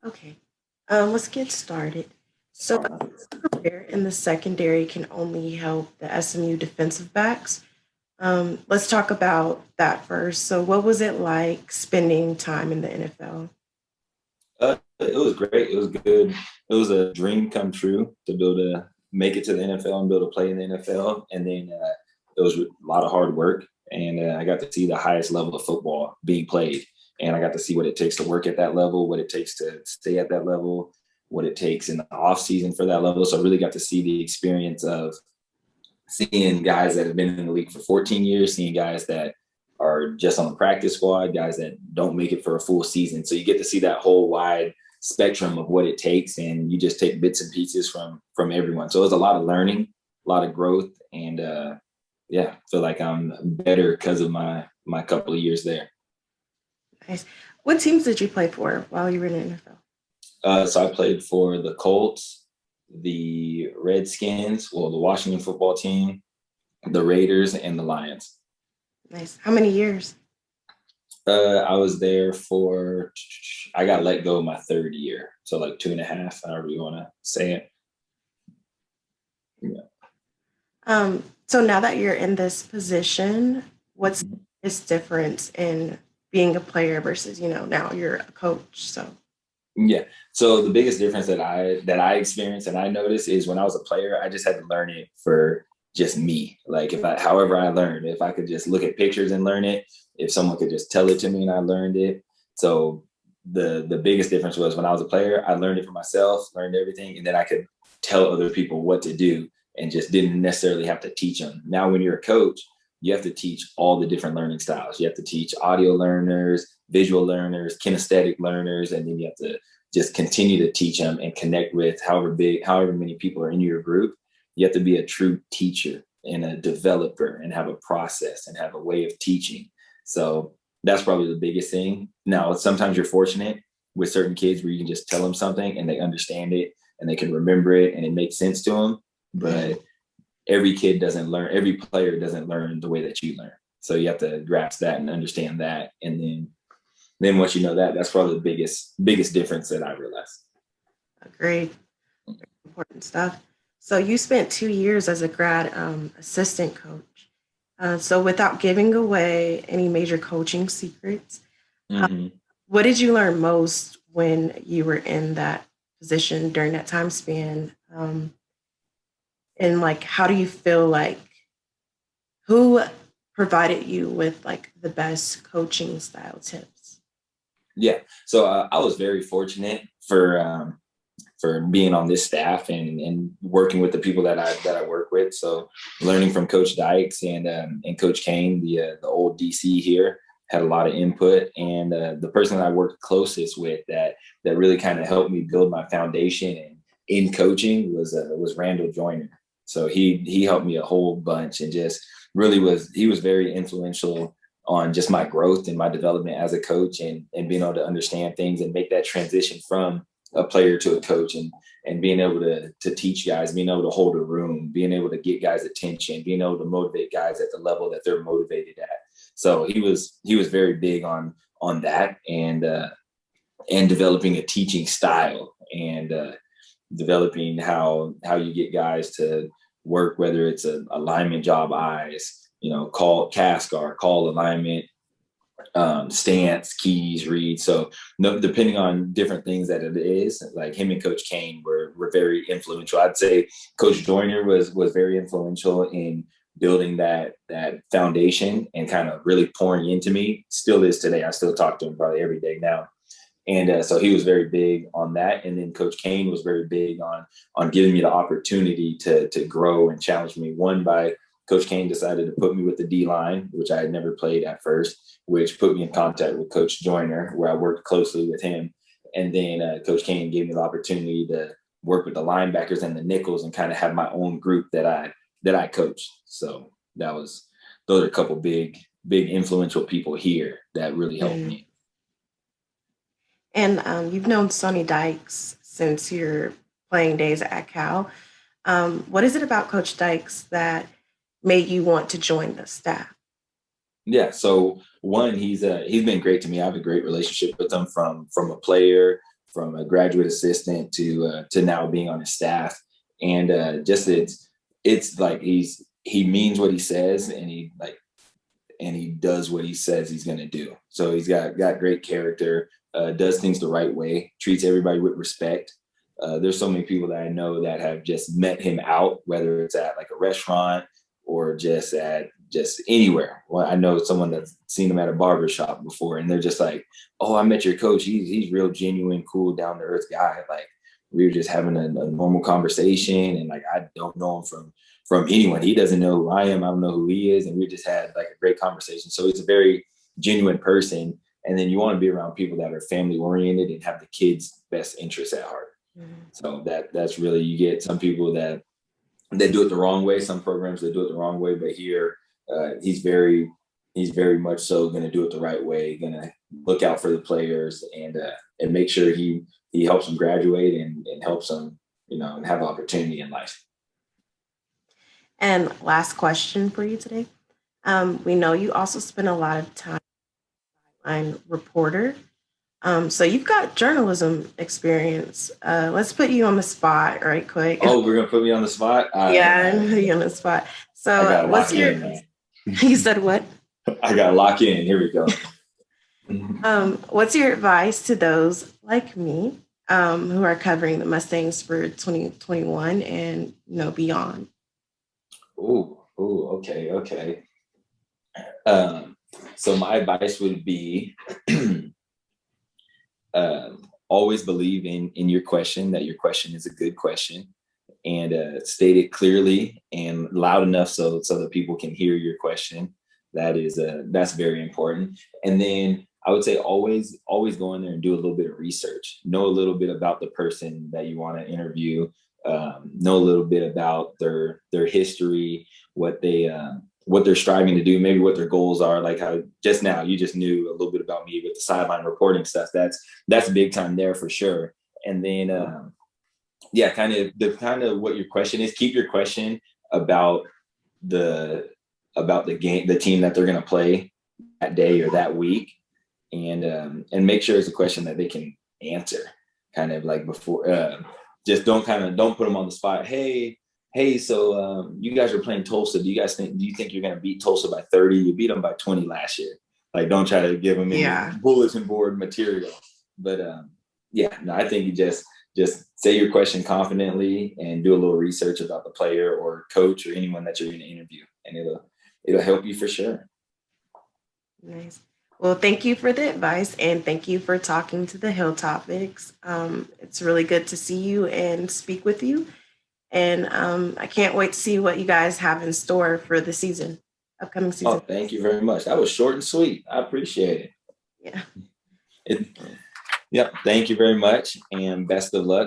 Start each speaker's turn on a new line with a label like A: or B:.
A: Okay. Let's get started. So, career in the secondary can only help the SMU defensive backs. Let's talk about that first. So, what was it like spending time in the NFL?
B: It was great. It was good. It was a dream come true to be able to make it to the NFL and be able to play in the NFL. And then it was a lot of hard work. And I got to see the highest level of football being played. And I got to see what it takes to work at that level, what it takes to stay at that level, what it takes in the off season for that level. So I really got to see the experience of seeing guys that have been in the league for 14 years, seeing guys that are just on the practice squad, guys that don't make it for a full season. So you get to see that whole wide spectrum of what it takes, and you just take bits and pieces from everyone. So it was a lot of learning, a lot of growth, and yeah, I feel like I'm better because of my couple of years there.
A: Nice. What teams did you play for while you were in the NFL?
B: So I played for the Colts, the Redskins, well, the Washington football team, the Raiders, and the Lions.
A: Nice. How many years?
B: I was there for, I got let go my third year. So like 2.5, however you want to say it. Yeah.
A: So now that you're in this position, what's this difference in being a player versus, now you're a coach? So,
B: Yeah. So the biggest difference that I experienced and I noticed is when I was a player, I just had to learn it for just me. Like however I learned, if I could just look at pictures and learn it, if someone could just tell it to me and I learned it. So the biggest difference was when I was a player, I learned it for myself, learned everything, and then I could tell other people what to do and just didn't necessarily have to teach them. Now, when you're a coach, you have to teach all the different learning styles. You have to teach audio learners, visual learners, kinesthetic learners, and then you have to just continue to teach them and connect with however many people are in your group. You have to be a true teacher and a developer and have a process and have a way of teaching. So that's probably the biggest thing. Now, sometimes you're fortunate with certain kids where you can just tell them something and they understand it and they can remember it and it makes sense to them. But every kid doesn't learn, every player doesn't learn the way that you learn. So you have to grasp that and understand that. And then once you know that, that's probably the biggest difference that I realized.
A: great, important stuff. So you spent 2 years as a grad assistant coach. So without giving away any major coaching secrets, uh,
B: Mm-hmm.
A: what did you learn most when you were in that position during that time span? And like, how do you feel like who provided you with like the best coaching style tips?
B: Yeah. So I was very fortunate for being on this staff and working with the people that I work with. So learning from Coach Dykes and Coach Kane, the old DC here, had a lot of input. And the person that I worked closest with that really kind of helped me build my foundation and in coaching was Randall Joyner. So he helped me a whole bunch and just really he was very influential on just my growth and my development as a coach and being able to understand things and make that transition from a player to a coach and being able to teach guys, being able to hold a room, being able to get guys' attention, being able to motivate guys at the level that they're motivated at. So he was very big on that and developing a teaching style and developing how you get guys to work, whether it's a alignment job eyes, call CASCAR, call alignment, stance, keys, read. So no, depending on different things that it is, like him and Coach Kane were very influential. I'd say Coach Joyner was very influential in building that foundation and kind of really pouring into me. Still is today. I still talk to him probably every day now. And so he was very big on that. And then Coach Kane was very big on giving me the opportunity to grow and challenge me. One, by Coach Kane decided to put me with the D line, which I had never played at first, which put me in contact with Coach Joyner, where I worked closely with him. And then Coach Kane gave me the opportunity to work with the linebackers and the nickels and kind of have my own group that I coached. So those are a couple big influential people here that really helped
A: Mm.
B: me.
A: And you've known Sonny Dykes since your playing days at Cal. What is it about Coach Dykes that made you want to join the staff?
B: Yeah. So one, he's been great to me. I have a great relationship with him from a player, from a graduate assistant to now being on his staff. And just it's like he means what he says, and he does what he says he's going to do. So he's got great character, does things the right way, treats everybody with respect. There's so many people that I know that have just met him out, whether it's at like a restaurant or just anywhere. Well, I know someone that's seen him at a barber shop before, and they're just like, "Oh, I met your coach. He's real genuine, cool, down to earth guy. Like, we were just having a normal conversation, and like I don't know him from anyone. He doesn't know who I am. I don't know who he is, and we just had like a great conversation." So he's a very genuine person, and then you want to be around people that are family oriented and have the kids' best interests at heart. So that's really, you get some people that do it the wrong way. Some programs that do it the wrong way, but here he's very much so going to do it the right way. Going to look out for the players and make sure he helps them graduate and helps them, and have opportunity in life.
A: And last question for you today. We know you also spend a lot of time as a reporter. So you've got journalism experience. Let's put you on the spot right quick.
B: Oh, we're gonna put me on the spot?
A: Yeah, I'm put you on the spot. So what's your you said what?
B: I gotta lock in. Here we go.
A: What's your advice to those like me who are covering the Mustangs for 2021 and beyond?
B: Okay. So my advice would be always believe in your question, that your question is a good question, and state it clearly and loud enough so that people can hear your question. That's very important. And then I would say always go in there and do a little bit of research. Know a little bit about the person that you want to interview. Know a little bit about their history, what they're striving to do, maybe what their goals are. Like how just now you just knew a little bit about me with the sideline reporting stuff. That's big time there for sure. And then kind of what your question is. Keep your question about the game, the team that they're going to play that day or that week, and make sure it's a question that they can answer. Kind of like before, just don't put them on the spot. Hey, so you guys are playing Tulsa. Do you think you're going to beat Tulsa by 30? You beat them by 20 last year. Like, don't try to give them any bulletin board material. But I think you just say your question confidently and do a little research about the player or coach or anyone that you're going to interview, and it'll help you for sure.
A: Nice. Well, thank you for the advice, and thank you for talking to the HillTopics. It's really good to see you and speak with you. And I can't wait to see what you guys have in store for the upcoming season.
B: Oh, thank you very much. That was short and sweet. I appreciate it.
A: Yeah.
B: Thank you very much, and best of luck.